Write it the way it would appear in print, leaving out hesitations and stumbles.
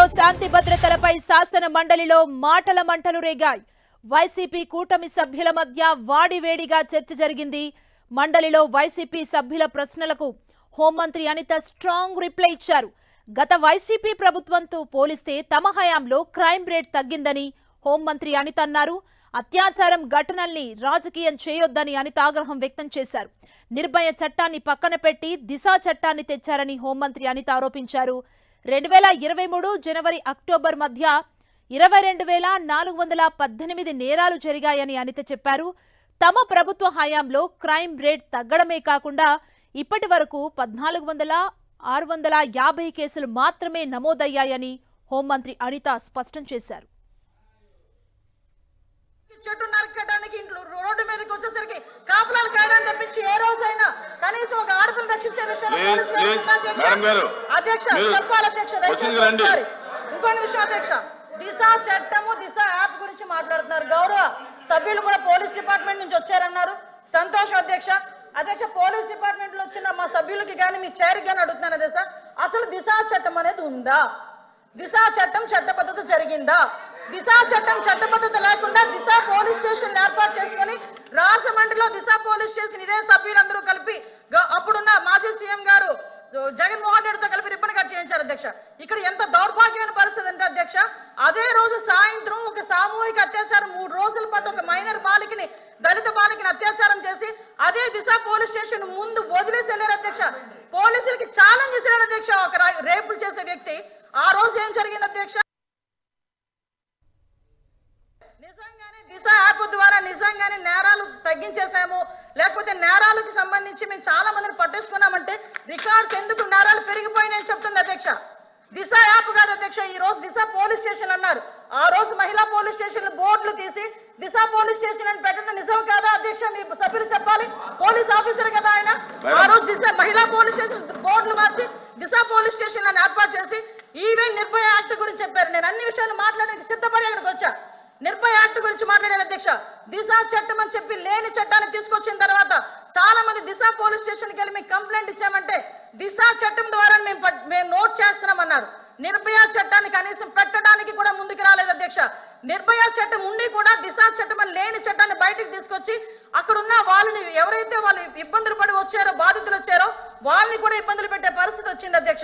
ఏపీలో శాంతి భద్రతలపై శాసన మండలిలో మాటల మంటలు రేగాయి. వైసీపీ కూటమి సభ్యుల మధ్య వాడివేడిగా చర్చ జరిగింది. మండలిలో వైసీపీ సభ్యుల ప్రశ్నలకు హోంమంత్రి అనిత స్ట్రాంగ్ రిప్లై ఇచ్చారు. గత వైసీపీ ప్రభుత్వంతో పోలిస్తే తమ హయాంలో క్రైమ్ రేట్ తగ్గిందని హోంమంత్రి అనిత అన్నారు. అత్యాచారం ఘటనల్ని రాజకీయం చేయొద్దని అనిత ఆగ్రహం వ్యక్తం చేశారు. నిర్భయ చట్టాన్ని పక్కన పెట్టి దిశా చట్టాన్ని తెచ్చారని హోంమంత్రి అనిత ఆరోపించారు. 2023 జనవరి అక్టోబర్ మధ్య 22,418 నేరాలు జరిగాయని అనిత చెప్పారు. తమ ప్రభుత్వ హయాంలో క్రైమ్ రేట్ తగ్గడమే కాకుండా ఇప్పటి వరకు 14,650 కేసులు మాత్రమే నమోదయ్యాయని హోంమంత్రి అనిత స్పష్టం చేశారు. చెట్టు నరకడానికి రోడ్డు మీదకి వచ్చేసరికి కాపులాలు కాయడానికి తప్పించి ఏ రోజైనా కనీసం ఒక ఆడపిల్లని రక్షించే విషయంలో అధ్యక్ష చెప్పాలి అధ్యక్ష. ఇంకొన్ని విషయం అధ్యక్ష, దిశ చట్టము దిశ యాప్ గురించి మాట్లాడుతున్నారు. గౌరవ సభ్యులు కూడా పోలీస్ డిపార్ట్మెంట్ నుంచి వచ్చారన్నారు. సంతోషం అధ్యక్ష. అధ్యక్ష, పోలీస్ డిపార్ట్మెంట్ లో వచ్చిన మా సభ్యులకి కానీ మీ చైర్కి కానీ అడుగుతున్నాను అధ్యక్ష, అసలు దిశా చట్టం అనేది ఉందా? దిశా చట్టం చట్టబద్ధత జరిగిందా? దిశా చట్టం చట్టబద్ధత లేకుండా దిశా పోలీస్ స్టేషన్ ఏర్పాటు చేసుకుని రాజమండ్రిలో దిశా పోలీస్ స్టేషన్ ఇదే సభ్యులందరూ కలిపి అప్పుడున్న మాజీ సీఎం గారు జగన్మోహన్ రెడ్డితో కలిపి రిబ్బన్ కట్ చేయించారు అధ్యక్ష. ఇక్కడ ఎంత దౌర్భాగ్యమైన పరిస్థితి అంటే అధ్యక్ష, అదే రోజు సాయంత్రం ఒక సామూహిక అత్యాచారం 3 రోజుల పాటు ఒక మైనర్ బాలికని దళిత బాలికని అత్యాచారం చేసి అదే దిశా పోలీస్ స్టేషన్ ముందు వదిలేసి వెళ్ళారు అధ్యక్ష. పోలీసులకి ఛాలెంజ్ చేశారు అధ్యక్ష ఒక రేపులు చేసే వ్యక్తి. ఆ రోజు ఏం జరిగింది అధ్యక్ష? నిజంగానే దిశ యాప్ ద్వారా నిజంగానే నేరాలు తగ్గించేసాము, లేకపోతే నేరాలకు సంబంధించి మేము చాలా మందిని పట్టేసుకున్నామంటే రికార్డ్స్ ఎందుకు నేరాలు పెరిగిపోయినాయని చెప్తుంది అధ్యక్ష. దిశ యాప్ కాదు అధ్యక్ష, ఈ రోజు దిశ పోలీస్ స్టేషన్ అన్నారు. ఆ రోజు మహిళా పోలీస్ స్టేషన్ బోర్డులు తీసి దిశ పోలీస్ స్టేషన్ అని పెట్టడం నిజం కాదా అధ్యక్ష? మీ సభ్యులు చెప్పాలి. పోలీస్ ఆఫీసర్ కదా ఆయన. ఆ రోజు దిశ మహిళా పోలీస్ స్టేషన్ బోర్డులు మార్చి దిశ పోలీస్ స్టేషన్ అని ఏర్పాటు చేసి ఈవెన్ నిర్భయ యాక్ట్ గురించి చెప్పారు. నేను అన్ని విషయాలు మాట్లాడడానికి సిద్ధపడి అక్కడికి వచ్చా. నిర్భయ యాక్ట్ గురించి మాట్లాడారు అధ్యక్ష. దిశా చట్టం అని చెప్పి లేని చట్టాన్ని తీసుకొచ్చిన తర్వాత చాలా మంది దిశా పోలీస్ స్టేషన్కి వెళ్ళి మీకు కంప్లైంట్ ఇచ్చామంటే దిశా చట్టం ద్వారా మేము నోట్ చేస్తున్నామన్నారు. నిర్భయ చట్టాన్ని కనీసం పెట్టడానికి కూడా ముందుకు రాలేదు అధ్యక్ష. నిర్భయ చట్టం ఉండి కూడా దిశా చట్టం అని లేని చట్టాన్ని బయటకు తీసుకొచ్చి అక్కడున్న వాళ్ళని ఎవరైతే వాళ్ళు ఇబ్బందులు పడి వచ్చారో బాధితులు వచ్చారో వాళ్ళని కూడా ఇబ్బందులు పెట్టే పరిస్థితి వచ్చింది అధ్యక్ష.